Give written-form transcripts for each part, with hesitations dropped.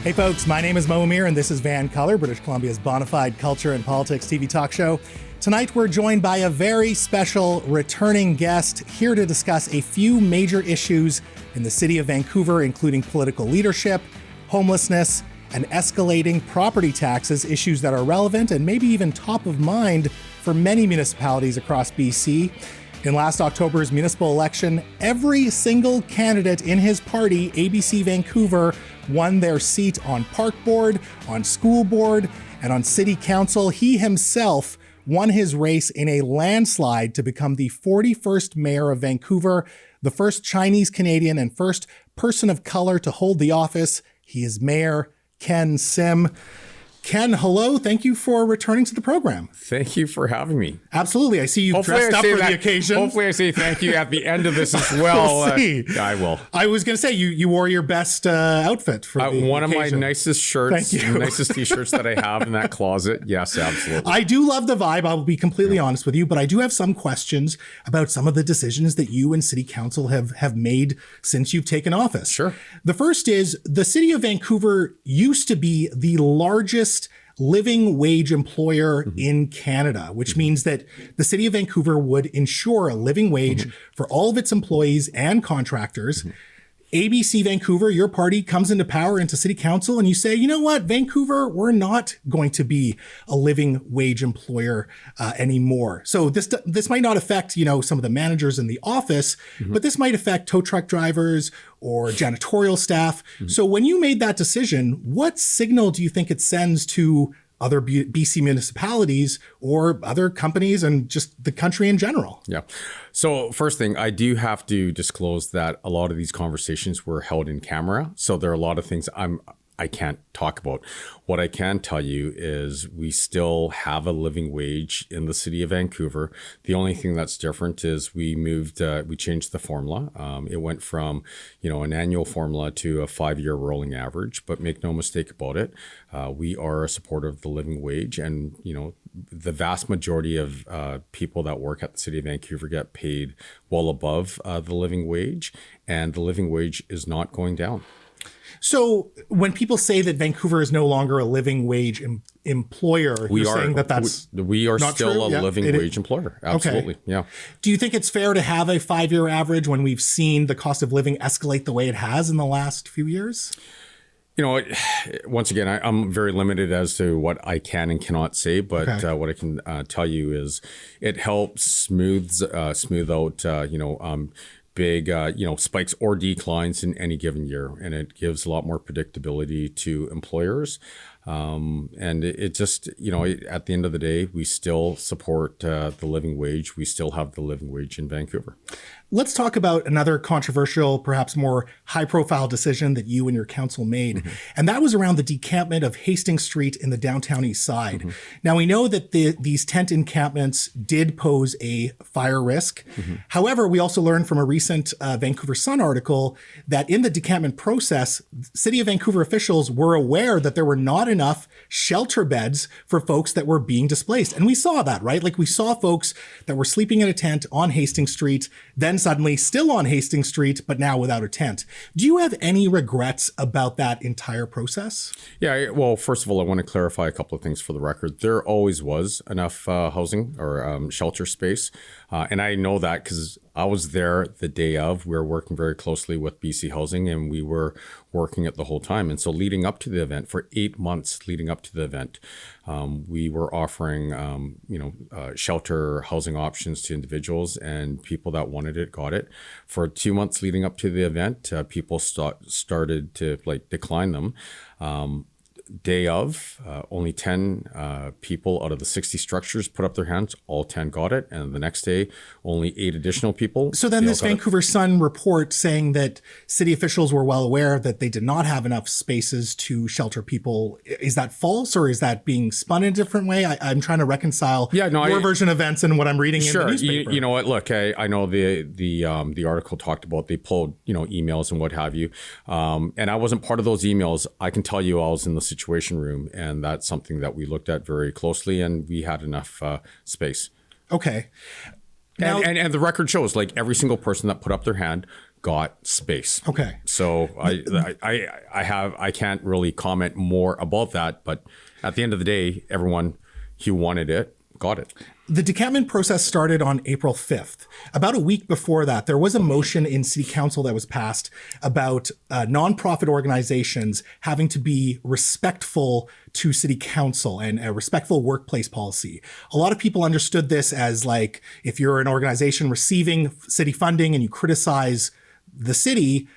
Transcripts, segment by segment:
Hey folks, my name is Mo Amir and this is VANCOLOUR, British Columbia's bona fide culture and politics TV talk show. Tonight we're joined by a very special returning guest here to discuss a few major issues in the city of Vancouver, including political leadership, homelessness, and escalating property taxes, issues that are relevant and maybe even top of mind for many municipalities across BC. In last October's municipal election, every single candidate in his party, ABC Vancouver, won their seat on park board, on school board, and on city council. He himself won his race in a landslide to become the 41st mayor of Vancouver, the first Chinese Canadian and first person of color to hold the office. He is Mayor Ken Sim. Ken, hello. Thank you for returning to the program. Thank you for having me. Absolutely. I see you've dressed up for the occasion. Hopefully I say thank you at the end of this as well. We'll see. I will. I was going to say, you wore your best outfit for the one occasion. of my nicest shirts, Thank you. nicest t-shirts that I have in that closet. Yes, absolutely. I do love the vibe. I'll be completely honest with you, but I do have some questions about some of the decisions that you and City Council have made since you've taken office. Sure. The first is the City of Vancouver used to be the largest living wage employer in Canada, which means that the City of Vancouver would ensure a living wage for all of its employees and contractors. ABC Vancouver, your party, comes into power, into City Council, and you say, you know what, Vancouver, we're not going to be a living wage employer anymore. So this might not affect, some of the managers in the office, but this might affect tow truck drivers or janitorial staff. So when you made that decision, what signal do you think it sends to other BC municipalities or other companies and just the country in general? Yeah. So first thing, I do have to disclose that a lot of these conversations were held in camera. So there are a lot of things I can't talk about. What I can tell you is we still have a living wage in the city of Vancouver. The only thing that's different is we changed the formula. It went from, an annual formula to a 5-year rolling average, but make no mistake about it. We are a supporter of the living wage, and, the vast majority of people that work at the city of Vancouver get paid well above the living wage, and the living wage is not going down. So when people say that Vancouver is no longer a living wage employer, saying that's we are not still true? a living wage employer. Absolutely. Okay. Yeah. Do you think it's fair to have a 5-year average when we've seen the cost of living escalate the way it has in the last few years? Once again, I'm very limited as to what I can and cannot say, but what I can tell you is it helps smooth out, big, spikes or declines in any given year. And it gives a lot more predictability to employers. And it just, at the end of the day, we still support the living wage. We still have the living wage in Vancouver. Let's talk about another controversial, perhaps more high-profile decision that you and your council made, and that was around the decampment of Hastings Street in the downtown east side. Now, we know that these tent encampments did pose a fire risk. However, we also learned from a recent Vancouver Sun article that in the decampment process, City of Vancouver officials were aware that there were not enough shelter beds for folks that were being displaced. And we saw that, right? Like we saw folks that were sleeping in a tent on Hastings Street, then suddenly still on Hastings Street, but now without a tent. Do you have any regrets about that entire process? Yeah, well, first of all, I want to clarify a couple of things for the record. There always was enough housing or shelter space. And I know that because I was there the day of. We were working very closely with BC Housing, and we were working it the whole time. And so leading up to the event, for 8 months leading up to the event, we were offering, shelter housing options to individuals, and people that wanted it got it. For 2 months leading up to the event, people started to decline them. Day of, only 10 people out of the 60 structures put up their hands. All 10 got it. And the next day, only 8 additional people. So then this Vancouver Sun report saying that city officials were well aware that they did not have enough spaces to shelter people. Is that false, or is that being spun in a different way? I'm trying to reconcile your version of events and what I'm reading in the newspaper. You know what? Look, I know the article talked about they pulled, emails and what have you. And I wasn't part of those emails. I can tell you I was in the situation room, and that's something that we looked at very closely, and we had enough space. Okay. And the record shows, every single person that put up their hand got space. Okay. So I can't really comment more about that, but at the end of the day, everyone who wanted it got it. The decampment process started on April 5th. About a week before that, there was a motion in City Council that was passed about nonprofit organizations having to be respectful to City Council and a respectful workplace policy. A lot of people understood this as like, if you're an organization receiving city funding and you criticize the city,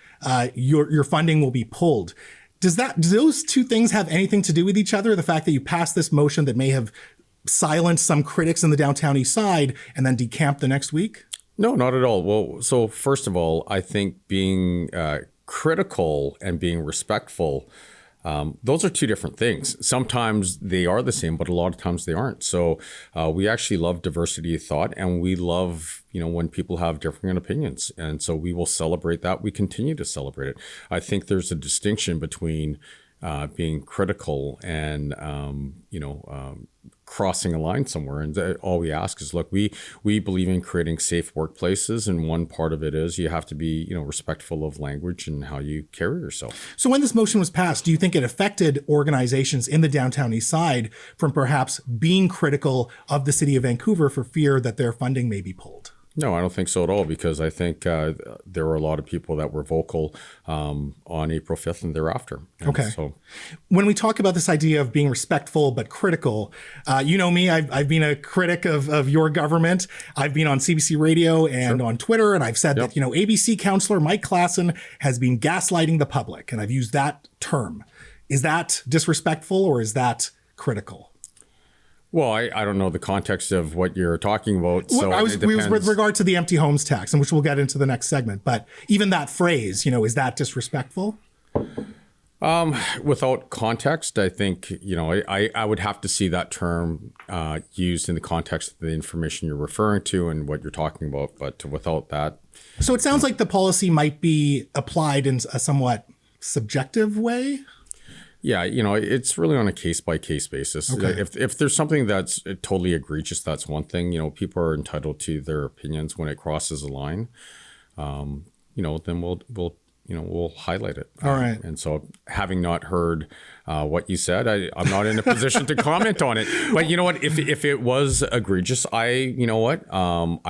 your funding will be pulled. Do those two things have anything to do with each other? The fact that you passed this motion that may have silence some critics in the downtown east side and then decamp the next week? No, not at all. Well, so first of all, I think being critical and being respectful, those are two different things. Sometimes they are the same, but a lot of times they aren't. So we actually love diversity of thought, and we love, when people have different opinions. And so we will celebrate that. We continue to celebrate it. I think there's a distinction between being critical and, crossing a line somewhere. And all we ask is, look, we believe in creating safe workplaces. And one part of it is you have to be, respectful of language and how you carry yourself. So when this motion was passed, do you think it affected organizations in the downtown east side from perhaps being critical of the city of Vancouver for fear that their funding may be pulled? No, I don't think so at all, because I think there were a lot of people that were vocal on April 5th and thereafter. And okay. So, when we talk about this idea of being respectful but critical, you know me, I've been a critic of your government. I've been on CBC Radio and on Twitter, and I've said that, ABC councillor Mike Klassen has been gaslighting the public, and I've used that term. Is that disrespectful or is that critical? Well, I don't know the context of what you're talking about. So it was with regard to the empty homes tax, and which we'll get into the next segment. But even that phrase, is that disrespectful? Without context, I think, I would have to see that term used in the context of the information you're referring to and what you're talking about. But without that. So it sounds like the policy might be applied in a somewhat subjective way. Yeah, it's really on a case-by-case basis. Okay. If there's something that's totally egregious, that's one thing. People are entitled to their opinions. When it crosses a line, then we'll highlight it. All right. And so, having not heard what you said, I'm not in a position to comment on it. But you know what? If it was egregious, I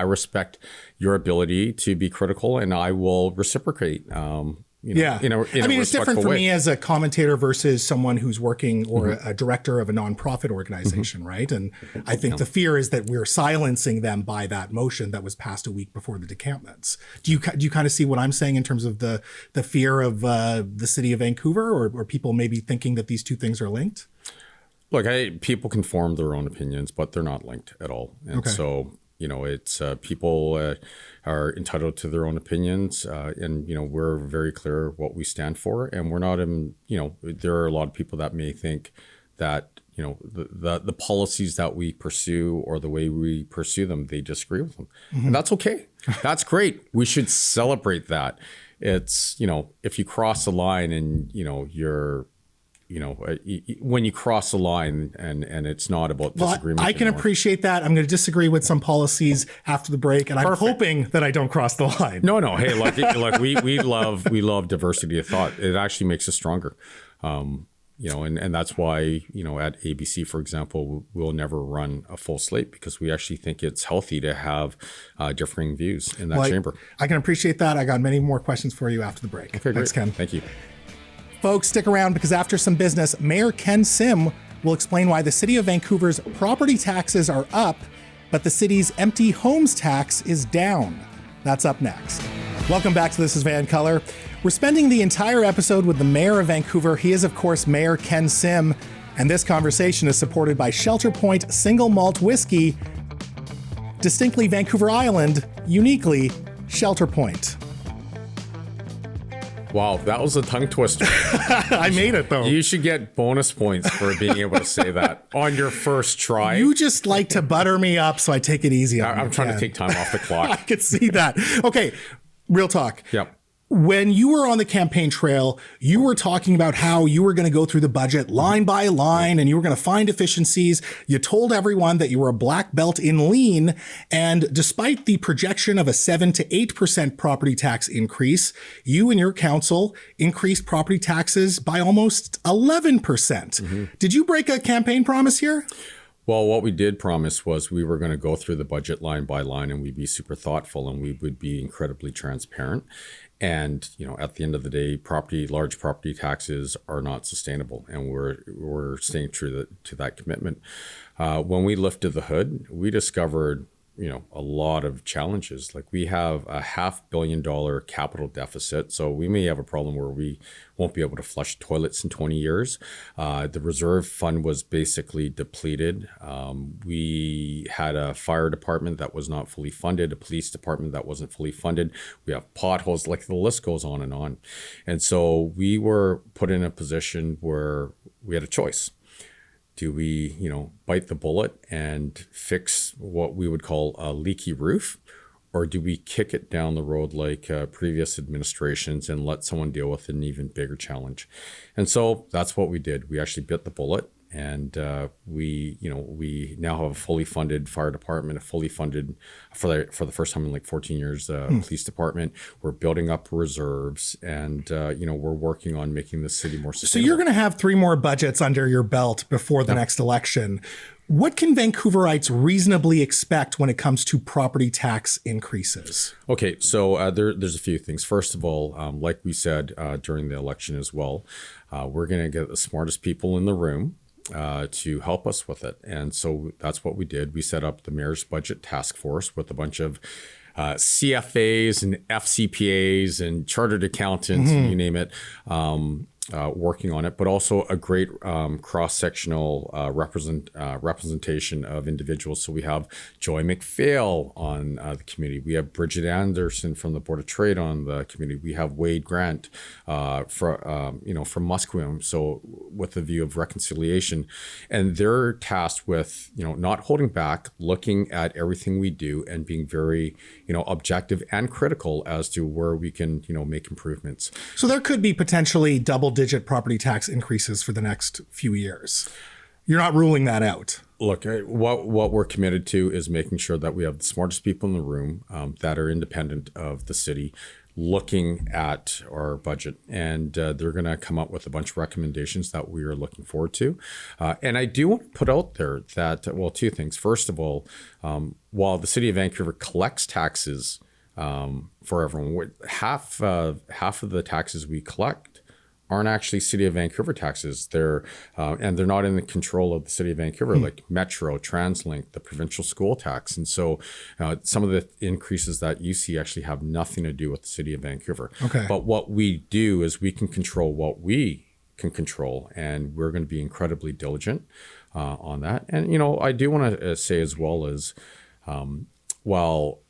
respect your ability to be critical, and I will reciprocate. It's different for me as a commentator versus someone who's working or a director of a nonprofit organization, right? And I think the fear is that we're silencing them by that motion that was passed a week before the decampments. Do you kind of see what I'm saying in terms of the fear of the city of Vancouver, or people maybe thinking that these two things are linked? Look, people can form their own opinions, but they're not linked at all. And so, it's people are entitled to their own opinions, and we're very clear what we stand for, and we're not there are a lot of people that may think that the policies that we pursue or the way we pursue them, they disagree with them, and that's okay. That's great. We should celebrate that. It's if you cross the line and you're when you cross the line and it's not about disagreement. I can appreciate that. I'm going to disagree with some policies after the break, and I'm hoping that I don't cross the line. No. Hey, look, we love diversity of thought. It actually makes us stronger. And that's why, at ABC, for example, we'll never run a full slate, because we actually think it's healthy to have differing views in that chamber. I can appreciate that. I got many more questions for you after the break. Okay, Thanks, great. Ken. Thank you. Folks, stick around, because after some business, Mayor Ken Sim will explain why the city of Vancouver's property taxes are up, but the city's empty homes tax is down. That's up next. Welcome back to This is VANCOLOUR. We're spending the entire episode with the mayor of Vancouver. He is, of course, Mayor Ken Sim, and this conversation is supported by Shelter Point Single Malt Whiskey, distinctly Vancouver Island, uniquely Shelter Point. Wow, that was a tongue twister. I made it, though. You should get bonus points for being able to say that on your first try. You just like to butter me up, so I take it easy on you. I'm trying to take time off the clock. I could see that. Okay, real talk. Yep. When you were on the campaign trail, you were talking about how you were going to go through the budget line by line and you were going to find efficiencies. You told everyone that you were a black belt in lean. And despite the projection of a 7 to 8% property tax increase, you and your council increased property taxes by almost 11%. Did you break a campaign promise here? Well, what we did promise was we were going to go through the budget line by line and we'd be super thoughtful and we would be incredibly transparent. And, at the end of the day, large property taxes are not sustainable. And we're staying true to that commitment. When we lifted the hood, we discovered, a lot of challenges. Like we have a $500 million capital deficit. So we may have a problem where we won't be able to flush toilets in 20 years. The reserve fund was basically depleted. We had a fire department that was not fully funded, a police department that wasn't fully funded. We have potholes, like the list goes on. And so we were put in a position where we had a choice. Do we, bite the bullet and fix what we would call a leaky roof? Or do we kick it down the road like previous administrations and let someone deal with an even bigger challenge? And so that's what we did. We actually bit the bullet. And we now have a fully funded fire department, a fully funded, for the first time in like 14 years, police department. We're building up reserves, and we're working on making the city more sustainable. So you're going to have 3 more budgets under your belt before the next election. What can Vancouverites reasonably expect when it comes to property tax increases? Okay, so there's a few things. First of all, like we said during the election as well, we're going to get the smartest people in the room to help us with it. And so that's what we did. We set up the Mayor's Budget Task Force with a bunch of CFAs and FCPAs and chartered accountants, you name it, working on it, but also a great cross-sectional representation of individuals. So we have Joy McPhail on the committee. We have Bridget Anderson from the Board of Trade on the committee. We have Wade Grant from Musqueam. So with the view of reconciliation, and they're tasked with not holding back, looking at everything we do, and being very objective and critical as to where we can make improvements. So there could be potentially double-digit property tax increases for the next few years. You're not ruling that out. Look, what we're committed to is making sure that we have the smartest people in the room that are independent of the city, looking at our budget, and they're going to come up with a bunch of recommendations that we are looking forward to. And I do want to put out there that, well, 2 things. First of all, while the city of Vancouver collects taxes for everyone, half of the taxes we collect aren't actually City of Vancouver taxes. They're not in the control of the City of Vancouver, like Metro, TransLink, the provincial school tax. And so some of the increases that you see actually have nothing to do with the City of Vancouver. Okay. But what we do is we can control what we can control, and we're going to be incredibly diligent on that. And, I do want to say as well as, while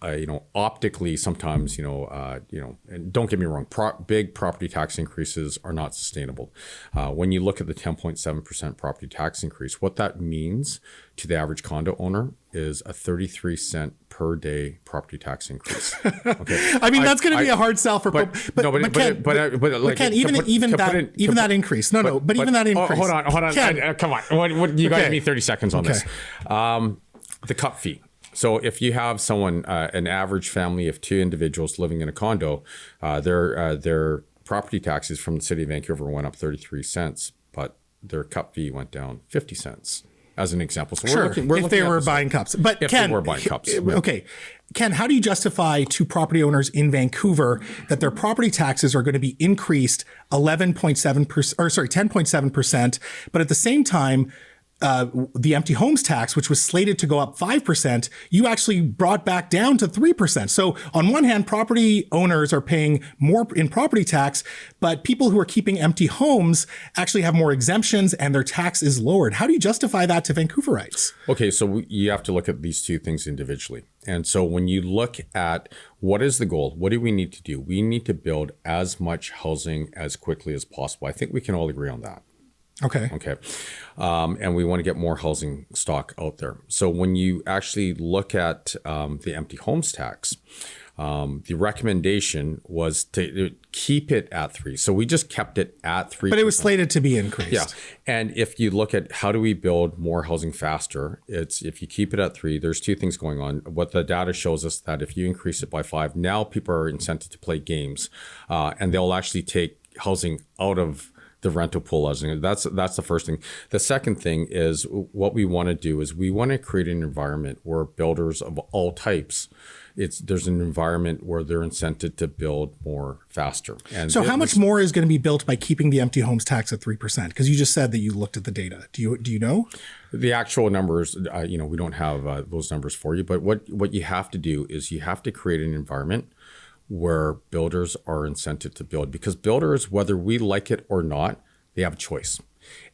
optically sometimes and don't get me wrong, big property tax increases are not sustainable. When you look at the 10.7% property tax increase, what that means to the average condo owner is a 33-cent per day property tax increase. Okay, I mean that's going to be a hard sell for. Ken, even that increase. Even that increase. Hold on. Ken, come on. You got to give me 30 seconds on this. The cup fee. So if you have someone, an average family of 2 individuals living in a condo, their property taxes from the City of Vancouver went up 33 cents, but their cup fee went down 50 cents, as an example. So if they were buying cups. But Ken, they were buying cups. Okay. Ken, how do you justify to property owners in Vancouver that their property taxes are going to be increased 10.7%, but at the same time, the empty homes tax, which was slated to go up 5%, you actually brought back down to 3%. So on one hand, property owners are paying more in property tax, but people who are keeping empty homes actually have more exemptions and their tax is lowered. How do you justify that to Vancouverites? Okay, so you have to look at these 2 things individually. And so when you look at what is the goal, what do we need to do? We need to build as much housing as quickly as possible. I think we can all agree on that. Okay. And we want to get more housing stock out there. So when you actually look at the empty homes tax, The recommendation was to keep it at 3. So we just kept it at 3. But it was slated to be increased. Yeah. And if you look at how do we build more housing faster, it's if you keep it at 3, there's 2 things going on. What the data shows us that if you increase it by 5, now people are incented to play games, and they'll actually take housing out of the rental pool housing. That's the first thing. The second thing is what we want to do is we want to create an environment where builders of all types, there's an environment where they're incented to build more faster. And so how much more is going to be built by keeping the empty homes tax at 3%? Because you just said that you looked at the data. Do you know? The actual numbers, we don't have those numbers for you. But what you have to do is you have to create an environment where builders are incented to build, because builders, whether we like it or not, they have a choice.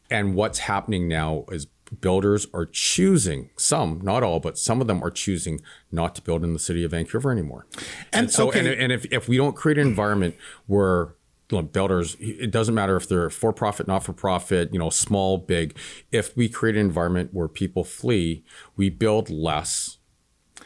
And what's happening now is builders are choosing, some, not all, but some of them are choosing not to build in the city of Vancouver anymore. And so, okay. and if we don't create an environment where builders, it doesn't matter if they're for-profit, not-for-profit, small, big, if we create an environment where people flee, we build less.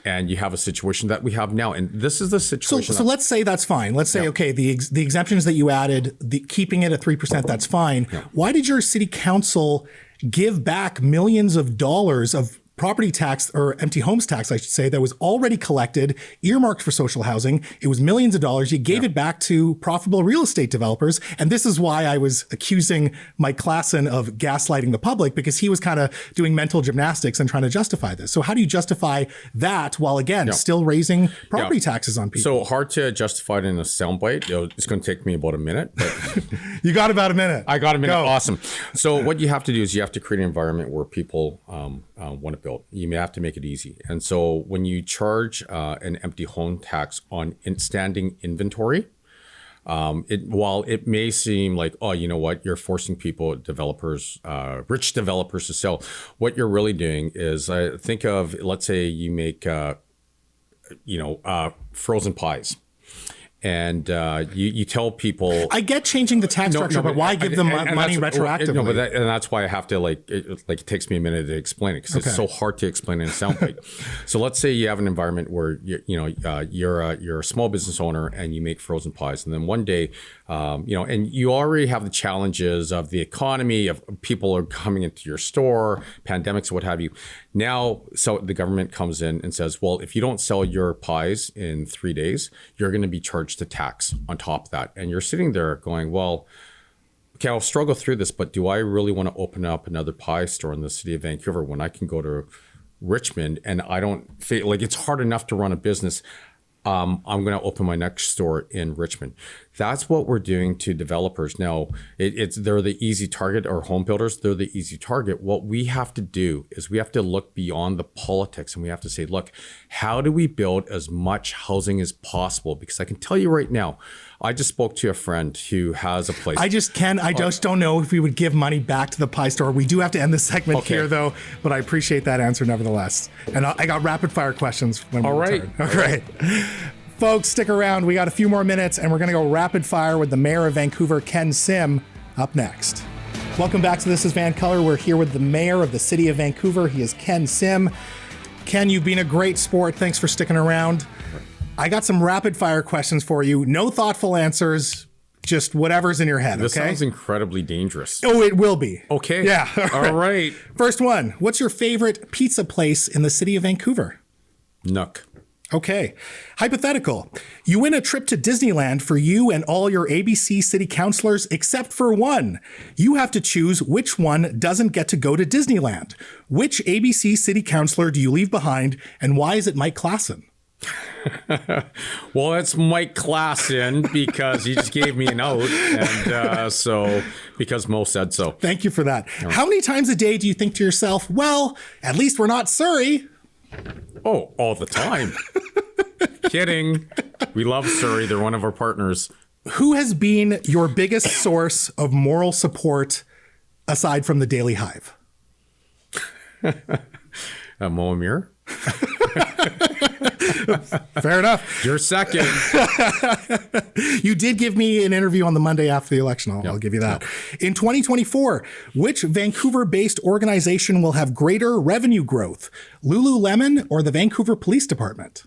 And you have a situation that we have now. And this is the situation. So let's say that's fine. Let's say, okay, the exemptions that you added, keeping it at 3%, that's fine. Yeah. Why did your city council give back millions of dollars of property tax, or empty homes tax, I should say, that was already collected, earmarked for social housing? It was millions of dollars. You gave it back to profitable real estate developers. And this is why I was accusing Mike Klassen of gaslighting the public, because he was kind of doing mental gymnastics and trying to justify this. So how do you justify that while, again, still raising property taxes on people? So hard to justify it in a soundbite. It's going to take me about a minute. But you got about a minute. I got a minute. Go. Awesome. So what you have to do is you have to create an environment where people want to build. You may have to make it easy. And so when you charge an empty home tax on standing inventory, while it may seem like, oh, you know what, you're forcing people, developers, rich developers to sell, what you're really doing is think of, let's say you make, frozen pies. And you tell people, I get changing the tax structure, but why give them money retroactively? No, but that's why I have to it takes me a minute to explain it, because it's so hard to explain in a soundbite. So let's say you have an environment where you're a small business owner and you make frozen pies, and then one day, and you already have the challenges of the economy, of people are coming into your store, pandemics, what have you. Now, so the government comes in and says, well, if you don't sell your pies in 3 days, you're going to be charged a tax on top of that. And you're sitting there going, well, okay, I'll struggle through this, but do I really want to open up another pie store in the city of Vancouver when I can go to Richmond and I don't feel like it's hard enough to run a business? I'm going to open my next store in Richmond. That's what we're doing to developers. Now, they're the easy target, or home builders, they're the easy target. What we have to do is we have to look beyond the politics, and we have to say, look, how do we build as much housing as possible? Because I can tell you right now, I just spoke to a friend who has a place. I just don't know if we would give money back to the pie store. We do have to end this segment here, though, but I appreciate that answer nevertheless. And I got rapid fire questions when we return. All right. Folks, stick around. We got a few more minutes, and we're going to go rapid fire with the Mayor of Vancouver, Ken Sim, up next. Welcome back to This is VANCOLOUR. We're here with the Mayor of the City of Vancouver. He is Ken Sim. Ken, you've been a great sport. Thanks for sticking around. I got some rapid fire questions for you. No thoughtful answers, just whatever's in your head, This sounds incredibly dangerous. Oh, it will be. Okay. Yeah. All right. First one. What's your favorite pizza place in the city of Vancouver? Nook. Okay. Hypothetical. You win a trip to Disneyland for you and all your ABC city councilors except for one. You have to choose which one doesn't get to go to Disneyland. Which ABC city councilor do you leave behind, and why is it Mike Klassen? Well, it's Mike Klassen because he just gave me an out, and so because Mo said so. Thank you for that. How many times a day do you think to yourself, well, at least we're not Surrey? Oh, all the time. Kidding. We love Surrey. They're one of our partners. Who has been your biggest source of moral support aside from the Daily Hive? Mo Amir. Fair enough. You're second. You did give me an interview on the Monday after the election. I'll give you that. In 2024, which Vancouver-based organization will have greater revenue growth? Lululemon or the Vancouver Police Department?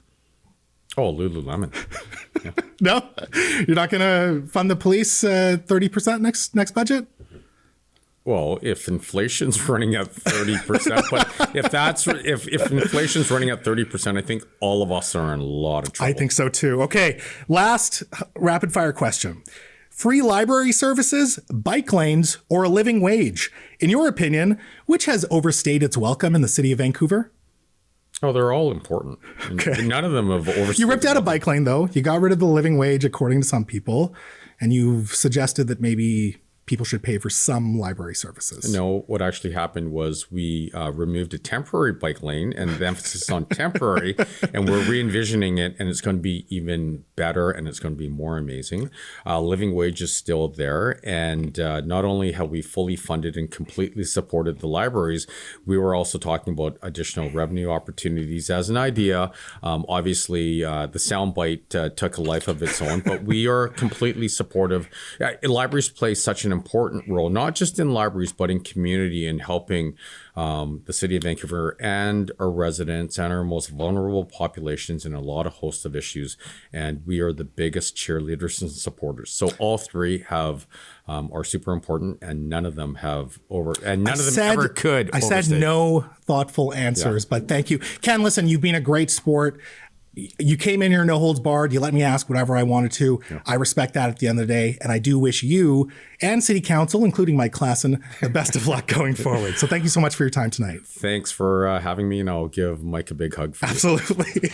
Oh, Lululemon. Yeah. No, you're not going to fund the police 30% next budget? Well, if inflation's running at 30%, but if inflation's running at 30%, I think all of us are in a lot of trouble. I think so too. Okay, last rapid fire question. Free library services, bike lanes, or a living wage? In your opinion, which has overstayed its welcome in the city of Vancouver? Oh, they're all important. Okay. None of them have overstayed. You ripped out a bike lane, though. You got rid of the living wage, according to some people, and you've suggested that maybe people should pay for some library services. No, what actually happened was we removed a temporary bike lane and the emphasis on temporary, and we're re-envisioning it, and it's going to be even better, and it's going to be more amazing. Living wage is still there, and not only have we fully funded and completely supported the libraries, we were also talking about additional revenue opportunities as an idea. Obviously, the soundbite took a life of its own, but we are completely supportive. Libraries play such an important role, not just in libraries, but in community, and helping the city of Vancouver and our residents and our most vulnerable populations in a lot of host of issues. And we are the biggest cheerleaders and supporters. So all three are super important, and none of them have ever could. I said no thoughtful answers, but thank you. Ken, listen, you've been a great sport. You came in here no holds barred. You let me ask whatever I wanted to. Yeah. I respect that at the end of the day. And I do wish you and City Council, including Mike Klassen, the best of luck going forward. So thank you so much for your time tonight. Thanks for having me, and I'll give Mike a big hug for Absolutely.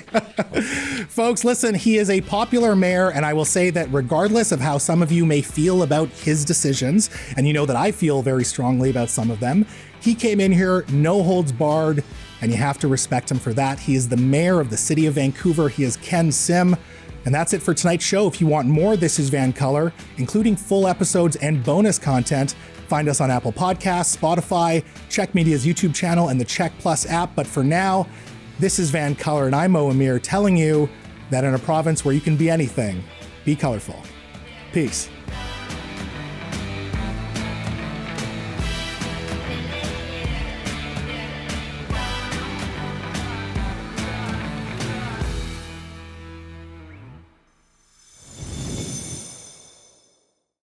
Folks, listen, he is a popular mayor, and I will say that regardless of how some of you may feel about his decisions, and you know that I feel very strongly about some of them, he came in here no holds barred, and you have to respect him for that. He is the mayor of the city of Vancouver. He is Ken Sim. And that's it for tonight's show. If you want more This Is VANCOLOUR, including full episodes and bonus content, find us on Apple Podcasts, Spotify, CHEK Media's YouTube channel, and the CHEK Plus app. But for now, This Is VANCOLOUR, and I'm Mo Amir, telling you that in a province where you can be anything, be colorful. Peace.